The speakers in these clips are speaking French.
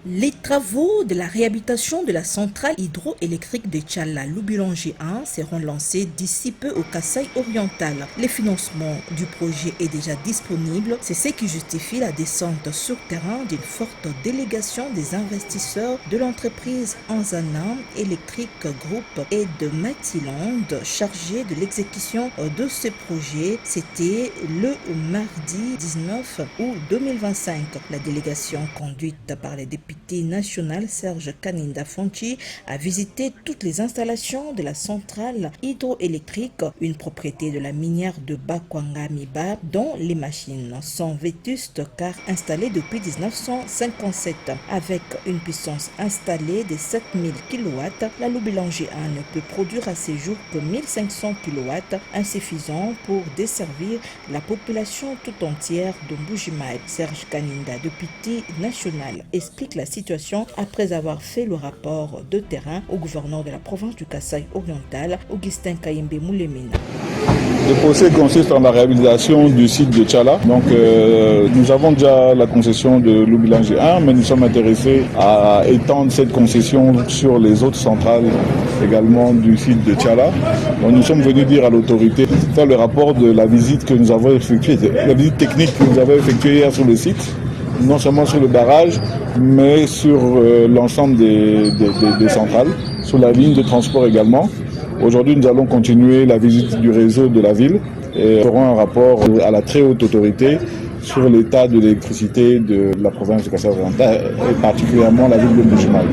Les travaux de la réhabilitation de la centrale hydroélectrique de Tchala-Loubilangi 1 seront lancés d'ici peu au Kasaï oriental. Le financement du projet est déjà disponible. C'est ce qui justifie la descente sur terrain d'une forte délégation des investisseurs de l'entreprise Anzana Electric Group et de Matiland chargés de l'exécution de ce projet. C'était le mardi 19 août 2025. La délégation conduite par les députés national Serge Kaninda Fonchi a visité toutes les installations de la centrale hydroélectrique, une propriété de la minière de Bakwanga Miba, dont les machines sont vétustes car installées depuis 1957. Avec une puissance installée de 7000 kW, la Loubilangi 1 ne peut produire à ce jour que 1500 kW, insuffisant pour desservir la population tout entière de Mbujimaï. Serge Kaninda, député national, explique la situation après avoir fait le rapport de terrain au gouverneur de la province du Kasaï oriental, Augustin Kayembe Moulemina. Le procès consiste en la réhabilitation du site de Tchala. Donc nous avons déjà la concession de Loubilangi 1, mais nous sommes intéressés à étendre cette concession sur les autres centrales également du site de Tchala. Donc nous sommes venus dire à l'autorité, faire le rapport de la visite que nous avons effectuée, la visite technique que nous avons effectuée hier sur le site, non seulement sur le barrage, mais sur l'ensemble des centrales, sur la ligne de transport également. Aujourd'hui, nous allons continuer la visite du réseau de la ville et ferons un rapport à la très haute autorité sur l'état de l'électricité de la province du Kasaï oriental et particulièrement la ville de Mbujimaï.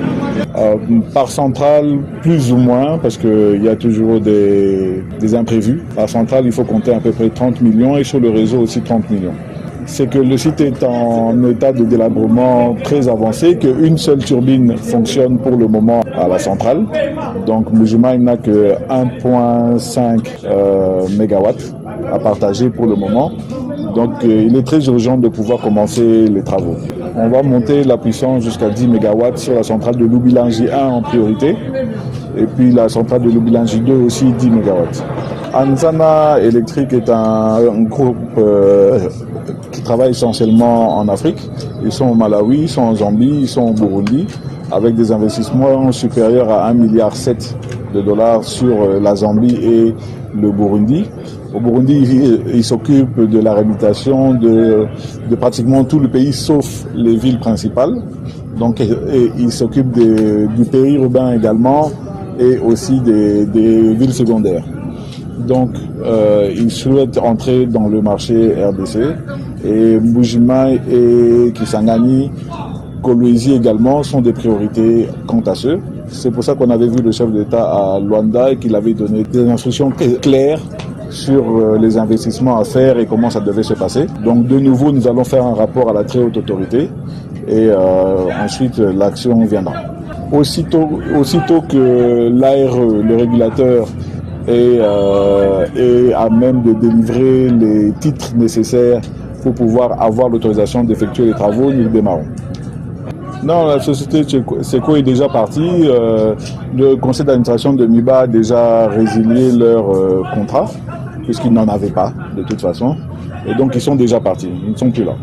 Par centrale, plus ou moins, parce qu'il y a toujours des imprévus. Par centrale, il faut compter à peu près 30 millions et sur le réseau aussi 30 millions. C'est que le site est en état de délabrement très avancé, qu'une seule turbine fonctionne pour le moment à la centrale. Donc Mbujimaï n'a que 1,5 MW à partager pour le moment. Donc il est très urgent de pouvoir commencer les travaux. On va monter la puissance jusqu'à 10 MW sur la centrale de Loubilangi 1 en priorité. Et puis la centrale de Loubilangi 2 aussi 10 MW. Anzana Electric est un groupe qui travaille essentiellement en Afrique. Ils sont au Malawi, ils sont en Zambie, ils sont au Burundi, avec des investissements supérieurs à 1,7 milliard de dollars sur la Zambie et le Burundi. Au Burundi, ils s'occupent de la réhabilitation de pratiquement tout le pays, sauf les villes principales. Donc, ils s'occupent du périurbain également et aussi des villes secondaires. Donc, ils souhaitent entrer dans le marché RDC et Mbujimaï et Kisangani, Kolwezi également sont des priorités quant à ceux. C'est pour ça qu'on avait vu le chef d'État à Luanda et qu'il avait donné des instructions claires sur les investissements à faire et comment ça devait se passer. Donc de nouveau, nous allons faire un rapport à la très haute autorité et ensuite l'action viendra. Aussitôt que l'ARE, le régulateur, est à même de délivrer les titres nécessaires pour pouvoir avoir l'autorisation d'effectuer les travaux, nous démarrons. Non, la société Seco est déjà partie. Le conseil d'administration de MIBA a déjà résilié leur contrat, puisqu'ils n'en avaient pas de toute façon. Et donc ils sont déjà partis, ils ne sont plus là.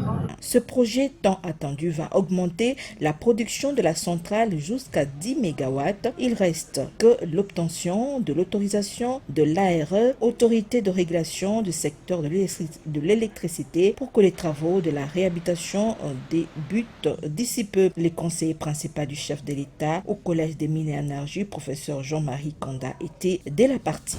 Ce projet tant attendu va augmenter la production de la centrale jusqu'à 10 MW. Il reste que l'obtention de l'autorisation de l'ARE, autorité de régulation du secteur de l'électricité, pour que les travaux de la réhabilitation débutent d'ici peu. Le conseiller principal du chef de l'État au Collège des mines et énergies, professeur Jean-Marie Kanda, était dès la partie.